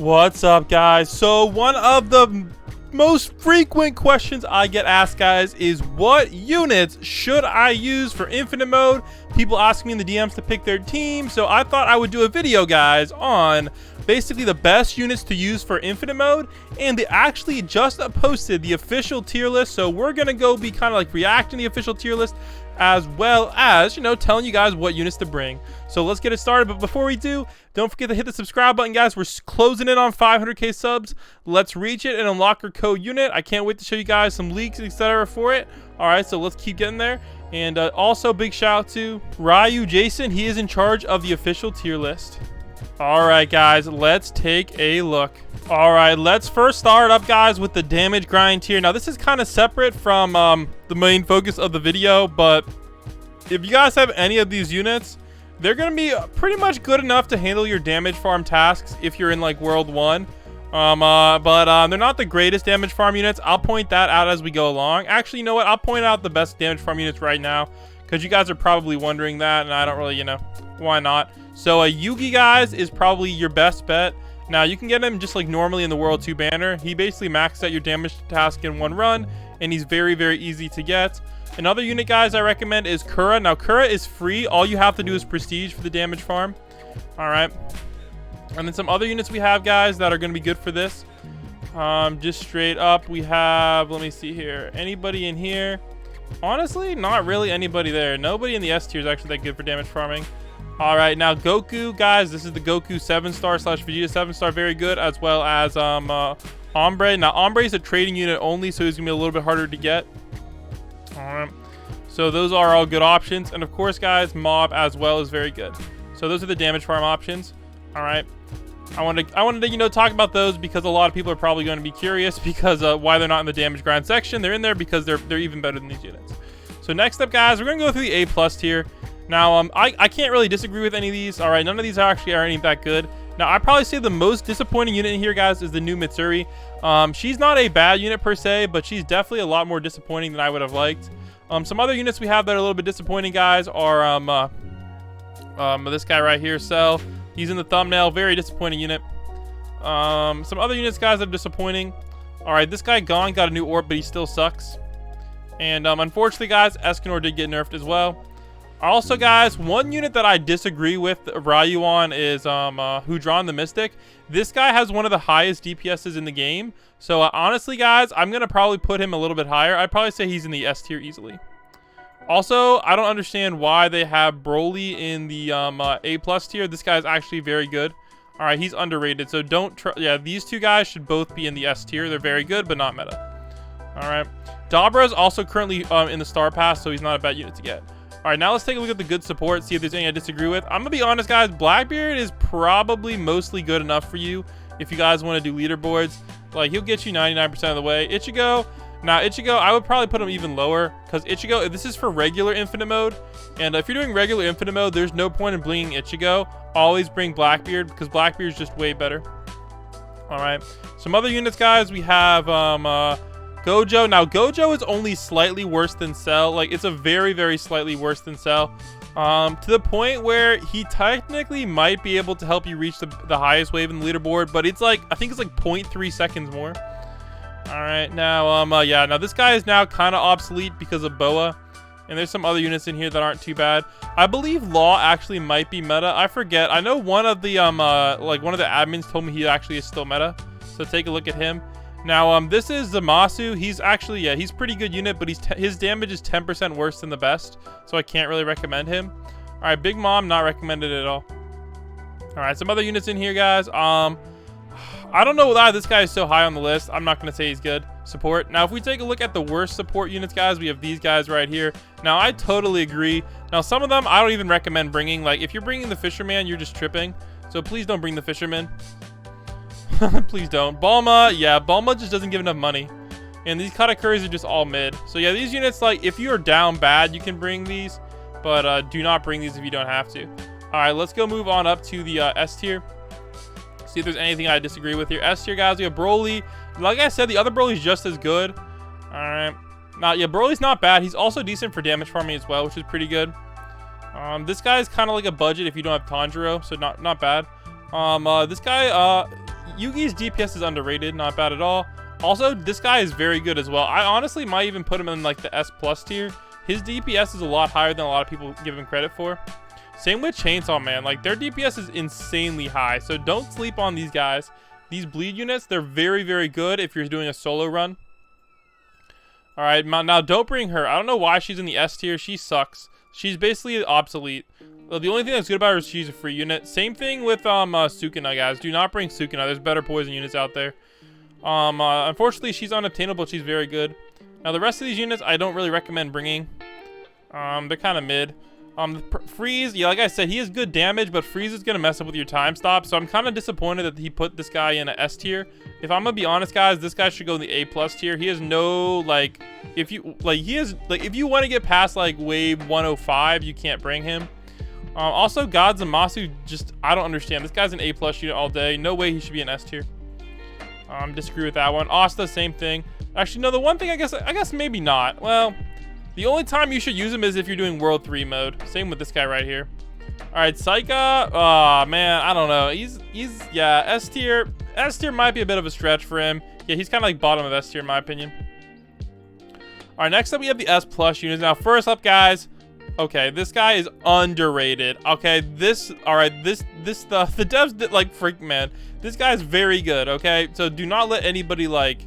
What's up, guys? So one of the most frequent questions I get asked, guys, is what units should I use for infinite mode? People ask me in the DMs to pick their team, so I thought I would do a video, guys, on basically the best units to use for infinite mode. And they actually just posted the official tier list, so we're gonna go be kind of like reacting to the official tier list, as well as, you know, telling you guys what units to bring. So let's get it started. But before we do, don't forget to hit the subscribe button, guys. We're closing in on 500k subs. Let's reach it and unlock our code unit. I can't wait to show you guys some leaks, etc. for it. All right, so let's keep getting there. And also big shout out to Ryu Jason. He is in charge of the official tier list. All right, guys, let's take a look. All right, let's first start up, guys, with the damage grind tier. Now, this is kind of separate from the main focus of the video, but if you guys have any of these units, they're going to be pretty much good enough to handle your damage farm tasks if you're in, like, World 1. But they're not the greatest damage farm units. I'll point that out as we go along. Actually, you know what? I'll point out the best damage farm units right now, because you guys are probably wondering that, and I don't really, you know, why not? So Yugi, guys, is probably your best bet. Now, you can get him just like normally in the World 2 banner. He basically maxes out your damage task in one run, and he's very, very easy to get. Another unit, guys, I recommend is Kura. Now, Kura is free. All you have to do is prestige for the damage farm. All right. And then some other units we have, guys, that are going to be good for this. Just straight up, we have, let me see here. Anybody in here? Honestly, not really anybody there. Nobody in the S tier is actually that good for damage farming. All right, now Goku, guys, this is the Goku 7-star / Vegeta 7-star, very good, as well as Ombre. Now, Ombre is a trading unit only, so he's gonna be a little bit harder to get. All right, so those are all good options, and of course, guys, Mob as well is very good. So those are the damage farm options. All right, I wanted to, you know, talk about those because a lot of people are probably going to be curious because why they're not in the damage grind section. They're in there because they're even better than these units. So next up, guys, we're gonna go through the A+ tier. Now, I can't really disagree with any of these. All right, none of these actually are any that good. Now, I'd probably say the most disappointing unit in here, guys, is the new Mitsuri. She's not a bad unit per se, but she's definitely a lot more disappointing than I would have liked. Some other units we have that are a little bit disappointing, guys, are this guy right here, Cell. He's in the thumbnail. Very disappointing unit. Some other units, guys, that are disappointing. All right, this guy Gone got a new orb, but he still sucks. And unfortunately, guys, Escanor did get nerfed as well. Also, guys, one unit that I disagree with Ryu on is Hudron the Mystic. This guy has one of the highest DPSs in the game. So honestly, guys, I'm going to probably put him a little bit higher. I'd probably say he's in the S tier easily. Also, I don't understand why they have Broly in the A+ tier. This guy is actually very good. All right, he's underrated. So don't try. Yeah, these two guys should both be in the S tier. They're very good, but not meta. All right. Dabra is also currently in the Star Pass, so he's not a bad unit to get. All right, now let's take a look at the good support, see if there's any I disagree with. I'm going to be honest, guys. Blackbeard is probably mostly good enough for you if you guys want to do leaderboards. Like, he'll get you 99% of the way. Ichigo, now Ichigo, I would probably put him even lower because Ichigo, this is for regular infinite mode. And if you're doing regular infinite mode, there's no point in blinging Ichigo. Always bring Blackbeard because Blackbeard is just way better. All right, some other units, guys. We have Gojo. Now, Gojo is only slightly worse than Cell. Like, it's a very, very slightly worse than Cell. To the point where he technically might be able to help you reach the highest wave in the leaderboard, but it's like, I think it's like 0.3 seconds more. All right, now, yeah, now this guy is now kind of obsolete because of Boa. And there's some other units in here that aren't too bad. I believe Law actually might be meta. I forget. I know one of the, like, one of the admins told me he actually is still meta. So take a look at him. Now, this is Zamasu. He's actually, yeah, he's a pretty good unit, but his damage is 10% worse than the best, so I can't really recommend him. All right, Big Mom, not recommended at all. All right, some other units in here, guys. I don't know why this guy is so high on the list. I'm not going to say he's good. Support. Now, if we take a look at the worst support units, guys, we have these guys right here. Now, I totally agree. Now, some of them I don't even recommend bringing. Like, if you're bringing the Fisherman, you're just tripping. So please don't bring the Fisherman. Please don't. Bulma, yeah, Bulma just doesn't give enough money. And these Katakuris are just all mid. So yeah, these units, like, if you are down bad, you can bring these. But do not bring these if you don't have to. Alright, let's go move on up to the S tier. See if there's anything I disagree with here. S tier, guys, we have Broly. Like I said, the other Broly's just as good. Alright. Now, yeah, Broly's not bad. He's also decent for damage farming as well, which is pretty good. This guy is kind of like a budget if you don't have Tanjiro, so not bad. This guy, Yugi's DPS is underrated, not bad at all. Also, this guy is very good as well. I honestly might even put him in like the S+ tier. His DPS is a lot higher than a lot of people give him credit for. Same with Chainsaw Man. Like, their DPS is insanely high, so don't sleep on these guys. These bleed units, they're very, very good if you're doing a solo run. All right, now don't bring her. I don't know why she's in the S tier. She sucks. She's basically obsolete. The only thing that's good about her is she's a free unit. Same thing with Sukuna, guys. Do not bring Sukuna. There's better poison units out there. Unfortunately, she's unobtainable. She's very good. Now, the rest of these units, I don't really recommend bringing. They're kind of mid. Freeze, yeah, like I said, he has good damage, but Freeze is going to mess up with your time stop. So I'm kind of disappointed that he put this guy in an S tier. If I'm going to be honest, guys, this guy should go in the A+ tier. He has no, like, if you want to get past, like, wave 105, you can't bring him. Also, God Zamasu, just, I don't understand. This guy's an A+ unit all day. No way he should be an S tier. Disagree with that one. Asta, same thing. Actually, no, the one thing I guess maybe not. Well, the only time you should use him is if you're doing World 3 mode. Same with this guy right here. All right, Saika. Oh, man, I don't know. He's yeah, S tier. S tier might be a bit of a stretch for him. Yeah, he's kind of like bottom of S tier in my opinion. All right, next up we have the S+ units. Now, first up, guys. Okay, this guy is underrated. Okay, the devs did like freak, man. This guy is very good. Okay, so do not let anybody like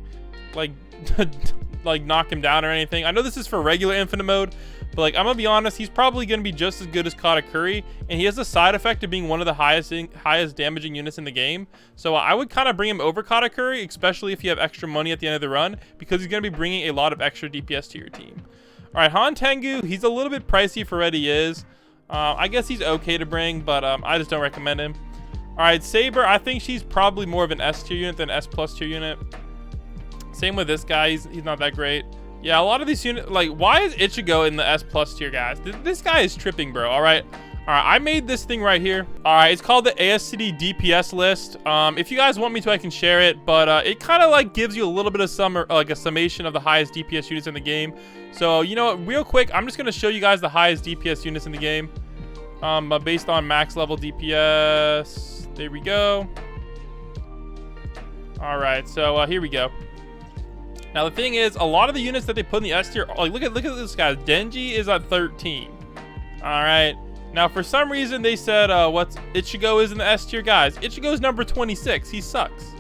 knock him down or anything. I know this is for regular infinite mode, but like I'm gonna be honest, he's probably gonna be just as good as Katakuri, and he has the side effect of being one of the highest damaging units in the game. So I would kind of bring him over Katakuri, especially if you have extra money at the end of the run, because he's gonna be bringing a lot of extra DPS to your team. All right, Han Tengu, he's a little bit pricey for what he is. I guess he's okay to bring, but I just don't recommend him. All right, Saber, I think she's probably more of an S tier unit than S+ tier unit. Same with this guy, he's not that great. Yeah, a lot of these units, like, why is Ichigo in the S+ tier, guys? This guy is tripping, bro. All right, I made this thing right here. All right, it's called the Astd DPS list. If you guys want me to, I can share it, but it kind of like gives you a little bit of a summation of the highest DPS units in the game. So, you know what, real quick, I'm just going to show you guys the highest DPS units in the game, based on max level DPS. There we go. All right, so here we go. Now, the thing is, a lot of the units that they put in the S tier, like, look at this guy. Denji is at 13. All right. Now, for some reason, they said, Ichigo is in the S tier. Guys, Ichigo's number 26. He sucks.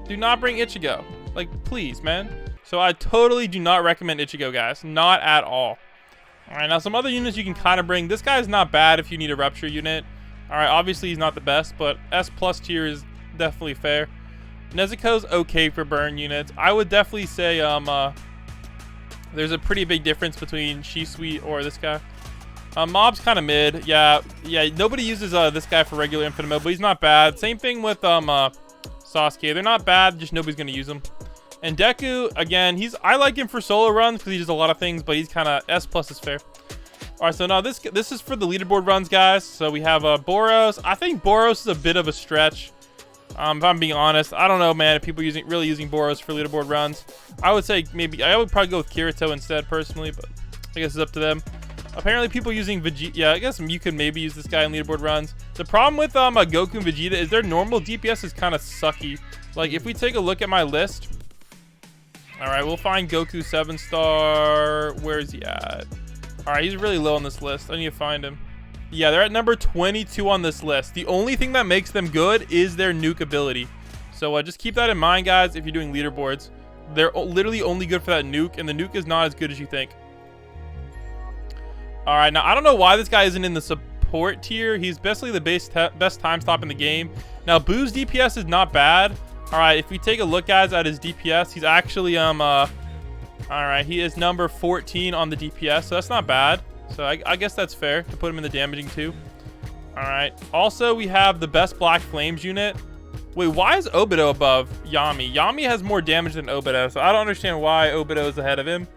Do not bring Ichigo. Like, please, man. So I totally do not recommend Ichigo, guys. Not at all. All right, now some other units you can kind of bring. This guy's not bad if you need a Rupture unit. All right, obviously he's not the best, but S+ tier is definitely fair. Nezuko's okay for burn units. I would definitely say there's a pretty big difference between Shisui or this guy. Mob's kind of mid. Yeah, nobody uses this guy for regular infinite mode, but he's not bad. Same thing with Sasuke. They're not bad, just nobody's gonna use them. And Deku, again, I like him for solo runs because he does a lot of things, but he's kind of S+ is fair. All right, so now this is for the leaderboard runs, guys. So we have Boros. I think Boros is a bit of a stretch. If I'm being honest, I don't know, man, if people really using Boros for leaderboard runs. I would say I would probably go with Kirito instead personally, but I guess it's up to them. Apparently people using Vegeta, yeah, I guess you could maybe use this guy in leaderboard runs. The problem with Goku and Vegeta is their normal DPS is kind of sucky. Like, if we take a look at my list, all right, we'll find Goku 7-star. Where is he at? All right, he's really low on this list. I need to find him. Yeah, they're at number 22 on this list. The only thing that makes them good is their nuke ability. So just keep that in mind, guys, if you're doing leaderboards. They're literally only good for that nuke, and the nuke is not as good as you think. All right, now I don't know why this guy isn't in the support tier. He's basically the best time stop in the game. Now, Boo's DPS is not bad. All right, if we take a look, guys, at his DPS, he's actually all right, he is number 14 on the DPS, so that's not bad. So I guess that's fair to put him in the damaging too. All right. Also, we have the best Black Flames unit. Wait, why is Obito above Yami? Yami has more damage than Obito, so I don't understand why Obito is ahead of him.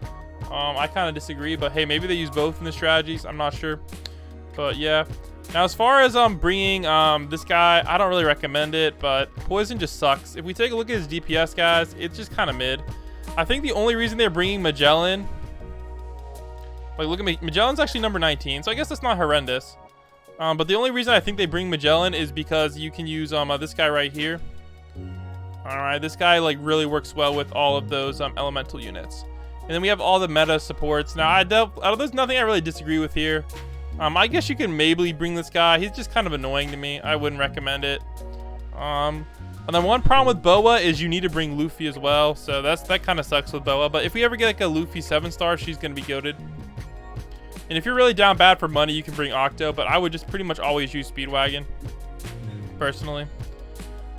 I kind of disagree, but hey, maybe they use both in the strategies. I'm not sure, but yeah. Now, as far as bringing this guy, I don't really recommend it, but Poison just sucks. If we take a look at his DPS, guys, it's just kind of mid. I think the only reason they're bringing Magellan, like, look at me, Magellan's actually number 19, so I guess that's not horrendous. But the only reason I think they bring Magellan is because you can use this guy right here. All right, this guy like really works well with all of those elemental units. And then we have all the meta supports. Now, there's nothing I really disagree with here. I guess you can maybe bring this guy. He's just kind of annoying to me. I wouldn't recommend it. And then one problem with Boa is you need to bring Luffy as well. So that kind of sucks with Boa. But if we ever get like a Luffy 7-star, she's going to be goated. And if you're really down bad for money, you can bring Octo. But I would just pretty much always use Speedwagon, personally.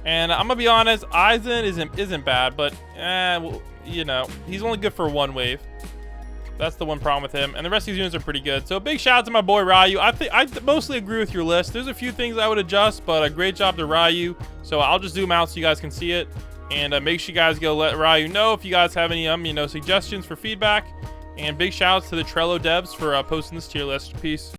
And I'm going to be honest, Aizen isn't bad. But, well, you know, he's only good for one wave. That's the one problem with him. And the rest of these units are pretty good. So big shout out to my boy Ryu. I mostly agree with your list. There's a few things I would adjust, but a great job to Ryu. So I'll just zoom out so you guys can see it. And make sure you guys go let Ryu know if you guys have any suggestions for feedback. And big shout outs to the Trello devs for posting this tier list. Peace.